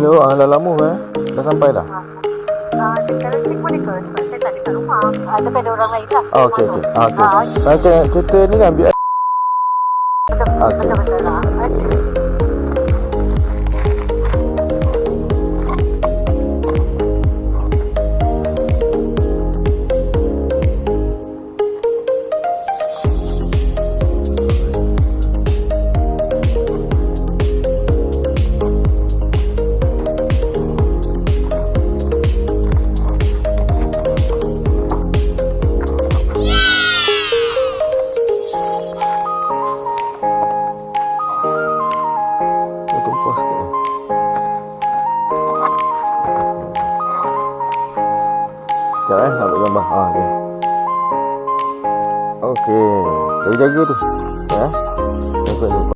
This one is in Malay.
tu dah lama dah sampai dah. Kalau cik boleh ke? Sebab saya tak dekat rumah. Tapi ada orang lain lah. Okey. Kereta ni kan biar. Betul lah. Okey. Tumpah sikit ni. Sekejap nak ambil gambar. Ni. Okey. Jaga tu. Ya. Jaga ni.